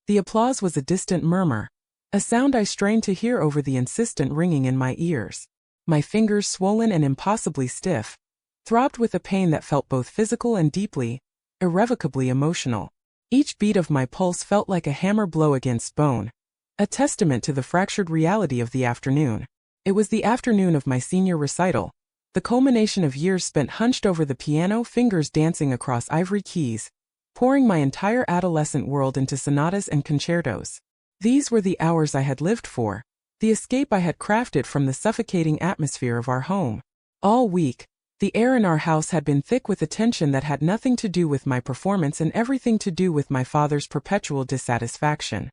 The applause was a distant murmur, a sound I strained to hear over the insistent ringing in my ears. My fingers, swollen and impossibly stiff, throbbed with a pain that felt both physical and deeply, irrevocably emotional. Each beat of my pulse felt like a hammer blow against bone, a testament to the fractured reality of the afternoon. It was the afternoon of my senior recital, the culmination of years spent hunched over the piano, fingers dancing across ivory keys, pouring my entire adolescent world into sonatas and concertos. These were the hours I had lived for, the escape I had crafted from the suffocating atmosphere of our home. All week, the air in our house had been thick with a tension that had nothing to do with my performance and everything to do with my father's perpetual dissatisfaction.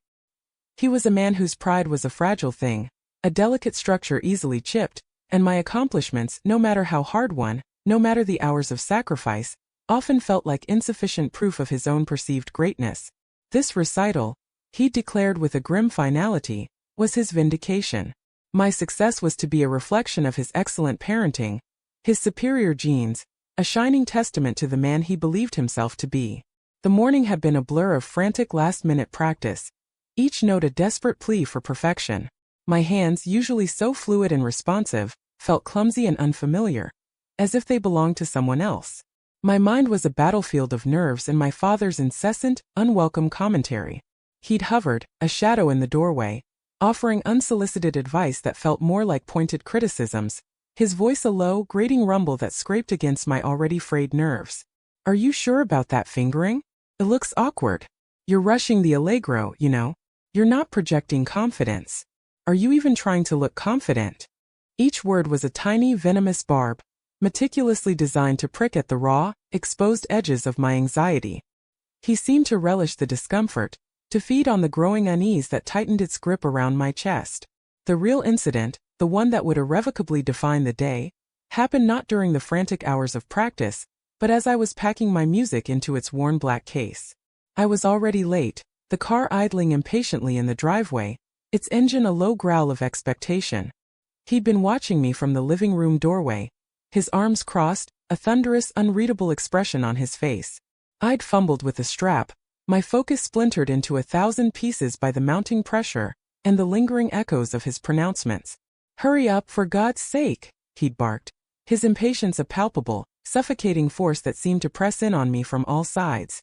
He was a man whose pride was a fragile thing, a delicate structure easily chipped, and my accomplishments, no matter how hard won, no matter the hours of sacrifice, often felt like insufficient proof of his own perceived greatness. This recital, he declared with a grim finality, was his vindication. My success was to be a reflection of his excellent parenting, his superior genes, a shining testament to the man he believed himself to be. The morning had been a blur of frantic last-minute practice, each note a desperate plea for perfection. My hands, usually so fluid and responsive, felt clumsy and unfamiliar, as if they belonged to someone else. My mind was a battlefield of nerves and my father's incessant, unwelcome commentary. He'd hovered, a shadow in the doorway, offering unsolicited advice that felt more like pointed criticisms, his voice a low, grating rumble that scraped against my already frayed nerves. "Are you sure about that fingering? It looks awkward. You're rushing the allegro, you know. You're not projecting confidence. Are you even trying to look confident?" Each word was a tiny, venomous barb, meticulously designed to prick at the raw, exposed edges of my anxiety. He seemed to relish the discomfort, to feed on the growing unease that tightened its grip around my chest. The real incident, the one that would irrevocably define the day, happened not during the frantic hours of practice, but as I was packing my music into its worn black case. I was already late, the car idling impatiently in the driveway, its engine a low growl of expectation. He'd been watching me from the living room doorway, his arms crossed, a thunderous, unreadable expression on his face. I'd fumbled with the strap, my focus splintered into 1,000 pieces by the mounting pressure and the lingering echoes of his pronouncements. "Hurry up, for God's sake," he'd barked, his impatience a palpable, suffocating force that seemed to press in on me from all sides.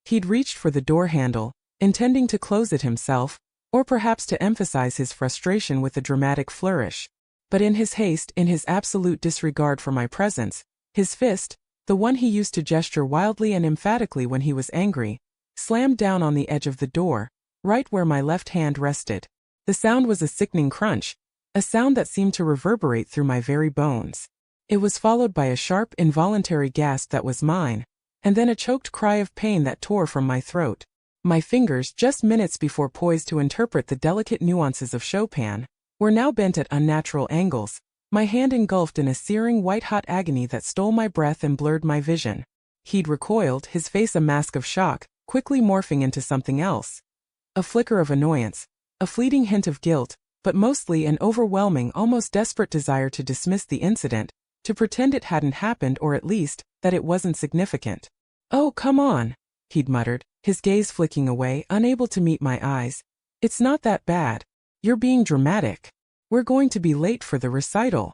He'd reached for the door handle, intending to close it himself, or perhaps to emphasize his frustration with a dramatic flourish. But in his haste, in his absolute disregard for my presence, his fist, the one he used to gesture wildly and emphatically when he was angry, slammed down on the edge of the door, right where my left hand rested. The sound was a sickening crunch, a sound that seemed to reverberate through my very bones. It was followed by a sharp, involuntary gasp that was mine, and then a choked cry of pain that tore from my throat. My fingers, just minutes before poised to interpret the delicate nuances of Chopin, were now bent at unnatural angles, my hand engulfed in a searing white-hot agony that stole my breath and blurred my vision. He'd recoiled, his face a mask of shock, quickly morphing into something else. A flicker of annoyance, a fleeting hint of guilt, but mostly an overwhelming, almost desperate desire to dismiss the incident, to pretend it hadn't happened or at least, that it wasn't significant. "Oh, come on," he'd muttered, his gaze flicking away, unable to meet my eyes. "It's not that bad. You're being dramatic. We're going to be late for the recital."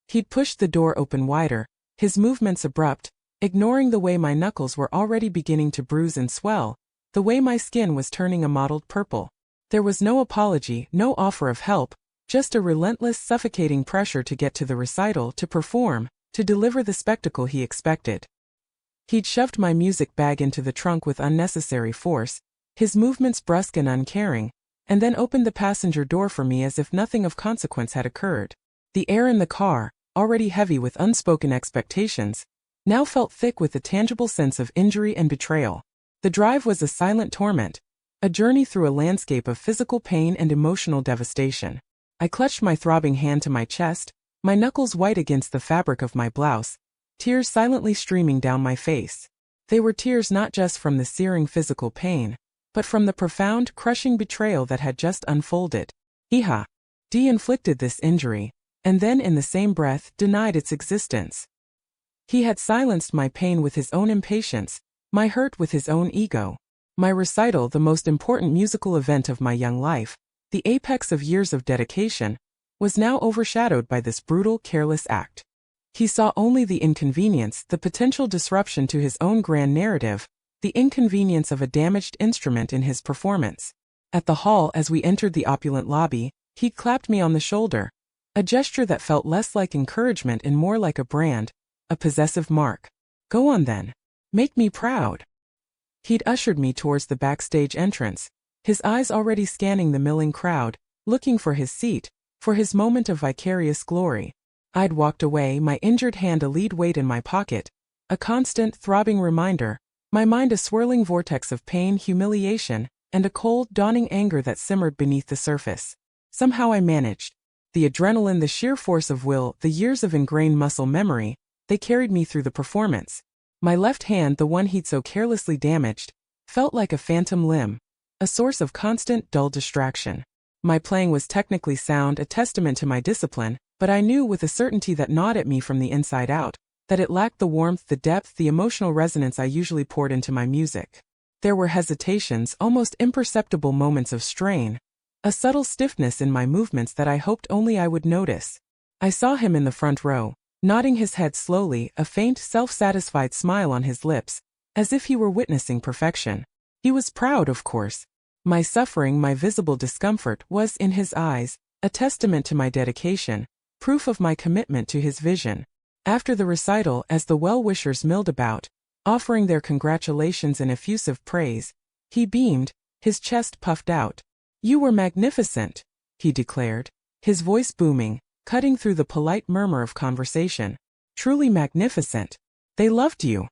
He'd pushed the door open wider, his movements abrupt, ignoring the way my knuckles were already beginning to bruise and swell, the way my skin was turning a mottled purple. There was no apology, no offer of help, just a relentless, suffocating pressure to get to the recital, to perform, to deliver the spectacle he expected. He'd shoved my music bag into the trunk with unnecessary force, his movements brusque and uncaring, and then opened the passenger door for me as if nothing of consequence had occurred. The air in the car, already heavy with unspoken expectations, now felt thick with a tangible sense of injury and betrayal. The drive was a silent torment, a journey through a landscape of physical pain and emotional devastation. I clutched my throbbing hand to my chest, my knuckles white against the fabric of my blouse, tears silently streaming down my face. They were tears not just from the searing physical pain, but from the profound, crushing betrayal that had just unfolded. He had inflicted this injury, and then in the same breath denied its existence. He had silenced my pain with his own impatience, my hurt with his own ego. My recital, the most important musical event of my young life, the apex of years of dedication, was now overshadowed by this brutal, careless act. He saw only the inconvenience, the potential disruption to his own grand narrative, the inconvenience of a damaged instrument in his performance. At the hall, as we entered the opulent lobby, he clapped me on the shoulder, a gesture that felt less like encouragement and more like a brand, a possessive mark. Go on then. Make me proud. He'd ushered me towards the backstage entrance, his eyes already scanning the milling crowd, looking for his seat, for his moment of vicarious glory. I'd walked away, my injured hand a lead weight in my pocket, a constant, throbbing reminder, my mind a swirling vortex of pain, humiliation, and a cold, dawning anger that simmered beneath the surface. Somehow I managed. The adrenaline, the sheer force of will, the years of ingrained muscle memory, they carried me through the performance. My left hand, the one he'd so carelessly damaged, felt like a phantom limb, a source of constant, dull distraction. My playing was technically sound, a testament to my discipline, but I knew with a certainty that gnawed at me from the inside out, that it lacked the warmth, the depth, the emotional resonance I usually poured into my music. There were hesitations, almost imperceptible moments of strain, a subtle stiffness in my movements that I hoped only I would notice. I saw him in the front row, nodding his head slowly, a faint, self-satisfied smile on his lips, as if he were witnessing perfection. He was proud, of course. My suffering, my visible discomfort, was, in his eyes, a testament to my dedication, proof of my commitment to his vision. After the recital, as the well-wishers milled about, offering their congratulations and effusive praise, he beamed, his chest puffed out. "You were magnificent," he declared, his voice booming, cutting through the polite murmur of conversation. "Truly magnificent. They loved you."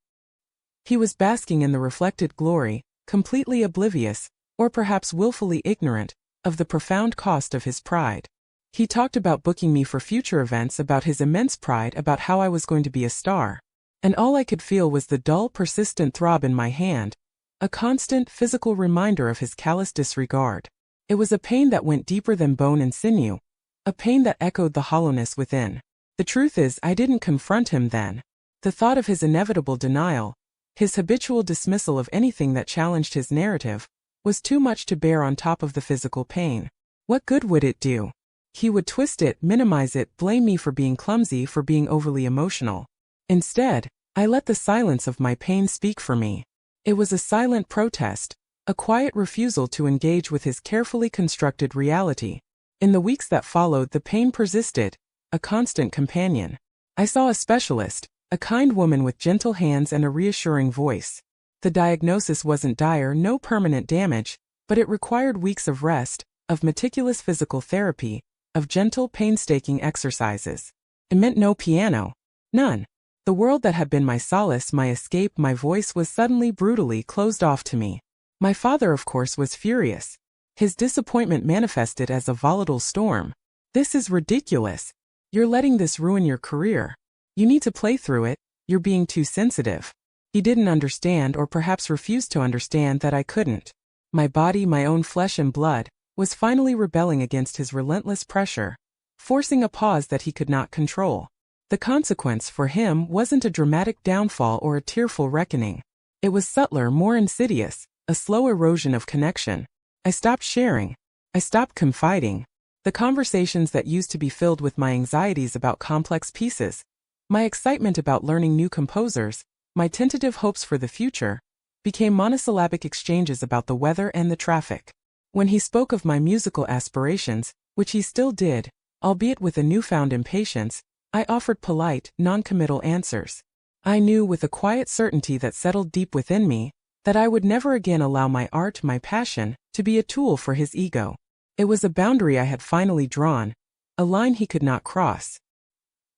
He was basking in the reflected glory, completely oblivious, or perhaps willfully ignorant, of the profound cost of his pride. He talked about booking me for future events, about his immense pride, about how I was going to be a star. And all I could feel was the dull, persistent throb in my hand, a constant, physical reminder of his callous disregard. It was a pain that went deeper than bone and sinew, a pain that echoed the hollowness within. The truth is, I didn't confront him then. The thought of his inevitable denial, his habitual dismissal of anything that challenged his narrative, was too much to bear on top of the physical pain. What good would it do? He would twist it, minimize it, blame me for being clumsy, for being overly emotional. Instead, I let the silence of my pain speak for me. It was a silent protest, a quiet refusal to engage with his carefully constructed reality. In the weeks that followed, the pain persisted, a constant companion. I saw a specialist, a kind woman with gentle hands and a reassuring voice. The diagnosis wasn't dire, no permanent damage, but it required weeks of rest, of meticulous physical therapy, of gentle, painstaking exercises. It meant no piano. None. The world that had been my solace, my escape, my voice was suddenly brutally closed off to me. My father, of course, was furious. His disappointment manifested as a volatile storm. "This is ridiculous. You're letting this ruin your career. You need to play through it, you're being too sensitive." He didn't understand, or perhaps refused to understand, that I couldn't. My body, my own flesh and blood, was finally rebelling against his relentless pressure, forcing a pause that he could not control. The consequence for him wasn't a dramatic downfall or a tearful reckoning. It was subtler, more insidious, a slow erosion of connection. I stopped sharing. I stopped confiding. The conversations that used to be filled with my anxieties about complex pieces, my excitement about learning new composers, my tentative hopes for the future, became monosyllabic exchanges about the weather and the traffic. When he spoke of my musical aspirations, which he still did, albeit with a newfound impatience, I offered polite, non-committal answers. I knew with a quiet certainty that settled deep within me, that I would never again allow my art, my passion, to be a tool for his ego. It was a boundary I had finally drawn, a line he could not cross.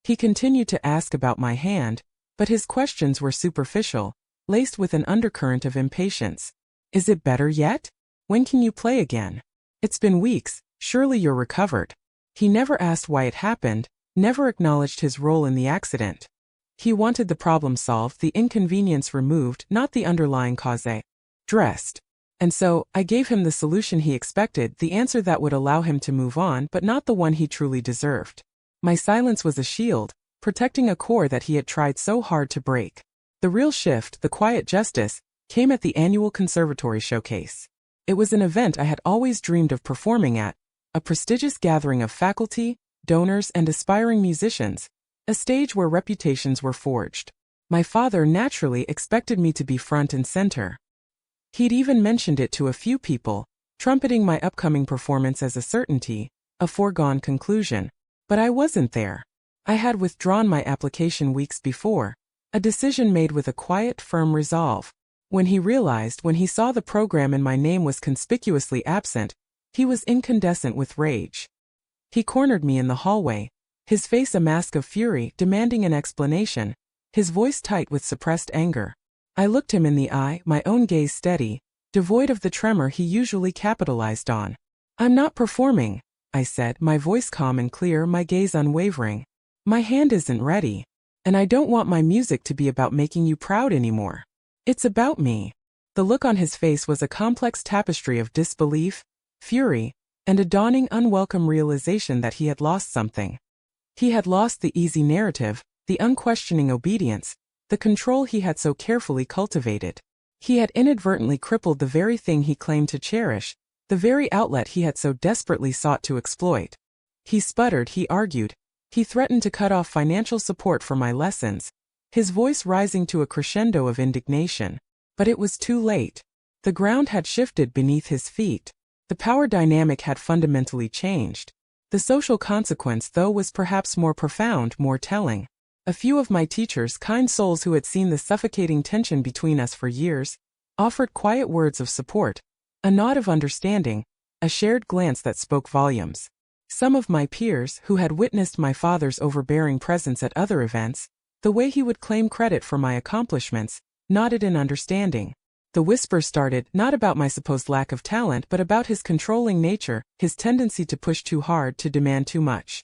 He continued to ask about my hand, but his questions were superficial, laced with an undercurrent of impatience. "Is it better yet? When can you play again? It's been weeks, surely you're recovered." He never asked why it happened, never acknowledged his role in the accident. He wanted the problem solved, the inconvenience removed, not the underlying cause addressed. And so, I gave him the solution he expected, the answer that would allow him to move on, but not the one he truly deserved. My silence was a shield, protecting a core that he had tried so hard to break. The real shift, the quiet justice, came at the annual conservatory showcase. It was an event I had always dreamed of performing at, a prestigious gathering of faculty, donors, and aspiring musicians, a stage where reputations were forged. My father naturally expected me to be front and center. He'd even mentioned it to a few people, trumpeting my upcoming performance as a certainty, a foregone conclusion. But I wasn't there. I had withdrawn my application weeks before, a decision made with a quiet, firm resolve. When he saw the program and my name was conspicuously absent, he was incandescent with rage. He cornered me in the hallway, his face a mask of fury, demanding an explanation, his voice tight with suppressed anger. I looked him in the eye, my own gaze steady, devoid of the tremor he usually capitalized on. "I'm not performing," I said, my voice calm and clear, my gaze unwavering. "My hand isn't ready. And I don't want my music to be about making you proud anymore. It's about me." The look on his face was a complex tapestry of disbelief, fury, and a dawning unwelcome realization that he had lost something. He had lost the easy narrative, the unquestioning obedience, the control he had so carefully cultivated. He had inadvertently crippled the very thing he claimed to cherish, the very outlet he had so desperately sought to exploit. He sputtered, he argued, he threatened to cut off financial support for my lessons, his voice rising to a crescendo of indignation. But it was too late. The ground had shifted beneath his feet. The power dynamic had fundamentally changed. The social consequence, though, was perhaps more profound, more telling. A few of my teachers, kind souls who had seen the suffocating tension between us for years, offered quiet words of support, a nod of understanding, a shared glance that spoke volumes. Some of my peers, who had witnessed my father's overbearing presence at other events, the way he would claim credit for my accomplishments, nodded in understanding. The whisper started, not about my supposed lack of talent but about his controlling nature, his tendency to push too hard, to demand too much.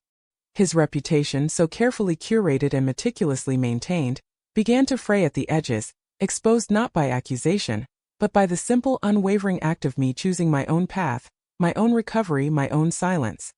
His reputation, so carefully curated and meticulously maintained, began to fray at the edges, exposed not by accusation, but by the simple, unwavering act of me choosing my own path, my own recovery, my own silence.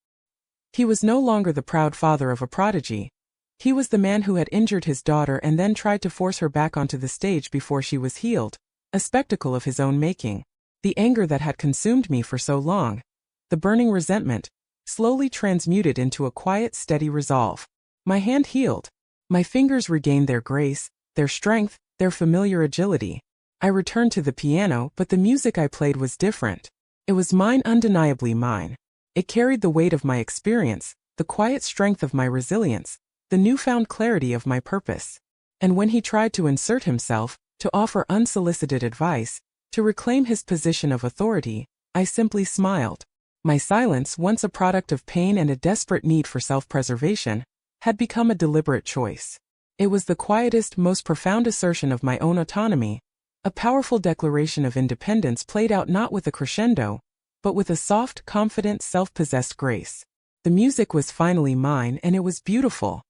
He was no longer the proud father of a prodigy. He was the man who had injured his daughter and then tried to force her back onto the stage before she was healed, a spectacle of his own making. The anger that had consumed me for so long, the burning resentment, slowly transmuted into a quiet, steady resolve. My hand healed. My fingers regained their grace, their strength, their familiar agility. I returned to the piano, but the music I played was different. It was mine, undeniably mine. It carried the weight of my experience, the quiet strength of my resilience, the newfound clarity of my purpose. And when he tried to insert himself, to offer unsolicited advice, to reclaim his position of authority, I simply smiled. My silence, once a product of pain and a desperate need for self-preservation, had become a deliberate choice. It was the quietest, most profound assertion of my own autonomy, a powerful declaration of independence played out not with a crescendo, but with a soft, confident, self-possessed grace. The music was finally mine, and it was beautiful.